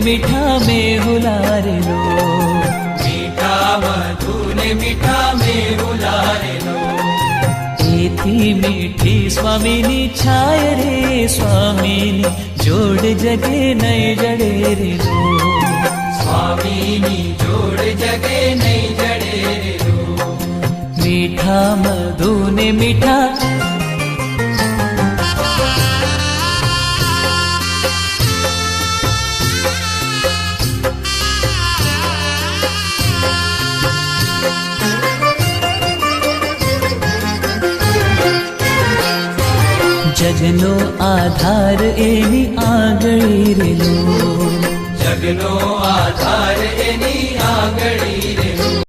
મીઠા મેહુલારેલો, મીઠા મધુને મીઠા મેહુલારેલો. એથી મીઠી સ્વામીની છાય રે, સ્વામીની જોડ જગે નહીં જડે રેલો, સ્વામીની જોડ જગે નહીં જડે રેલો. મીઠા મધુને મીઠા જગનો આધાર એની આંગળી રેલો, જગનો આધાર એની આંગળી રેલો.